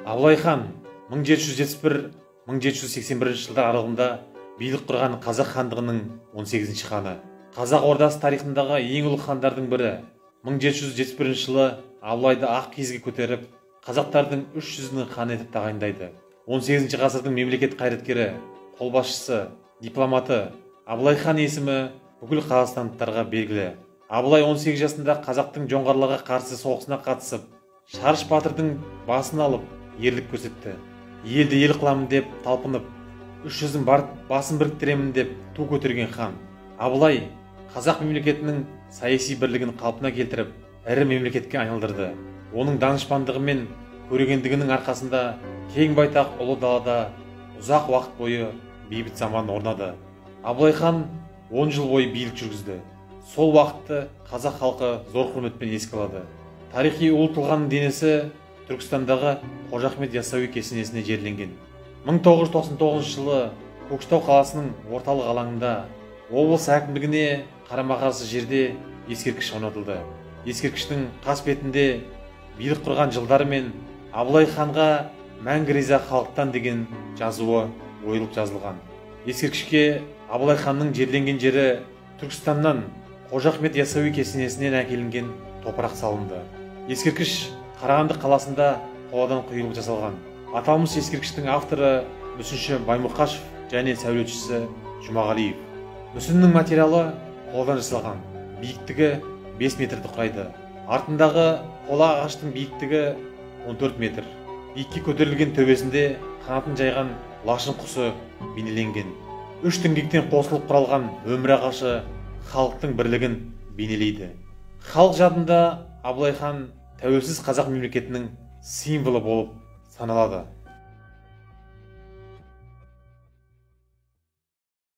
Абылай хан 1771-1781 жылдар аралығында билік құрған қазақ хандығының 18-ші ханы. Қазақ ордасы тарихындағы ең ұлы хандардың бірі. 1771 жылы Абылайды ақ киізге көтеріп, қазақтардың 300-нің ханы етіп тағайындайды. 18-ші ғасырдың мемлекет қайраткері, қолбасшысы, дипломаты Абылай хан есімі бүкіл қазақстандықтарға белгілі. Абылай 18 жасында қазақтың жоңғарларға қарсы соғысына қатысып, Шарыш батырдың басын алып, ерлік көрсетті. Елді ел қыламын деп талпынып, 300-дің басын біріктіремін деп ту көтерген хан. Абылай қазақ мемлекетінің саяси бірлігін қалпына келтіріп, ірі мемлекетке айналдырды. Оның данышпандығы мен көрегендігінің арқасында кең байтақ ұлы далада ұзақ уақыт бойы бейбіт заман орнады. Абылай хан 10 жыл бойы билік жүргізді. Сол уақытты қазақ халқы зор құрметпен еске алады. Тарихи ұлы тұлғаның денесі Түркістандағы Қожа Ахмет Яссауи кесенесіне жерленген. 1999 жылы Көкшетау қаласының орталық алаңында облыс әкімдігіне қарама-қарсы жерде ескерткіш орнатылды. Ескерткіштің қасбетінде билік құрған жылдары мен Абылай ханға мәңгі риза халықтан деген жазуы ойылып жазылған. Ескерткішке Абылай ханның жерленген жері Түркістаннан Қожа Ахмет Яссауи кесенесінен әкелінген топырақ салынды. Ескерткіш Қарағанды қаласында қоладан құйылып жасалған. Аталмыш ескерткіштің авторы мүсінші Баймұқашев және сәулетшісі Жұмағалиев. Мүсіннің материалы қоладан жасалған. Биіктігі 5 метрді құрайды. Артындағы қола ағаштың биіктігі 14 метр. Биікке көтерілген төбесінде қанатын жайған лашын құсы бейнеленген. 3 діңгектен қосылып құралған өмір ағашы халықтың бірлігін бейнелейді. Халық жадында Абылай хан тәуелсіз қазақ мемлекетінің символы болып саналады.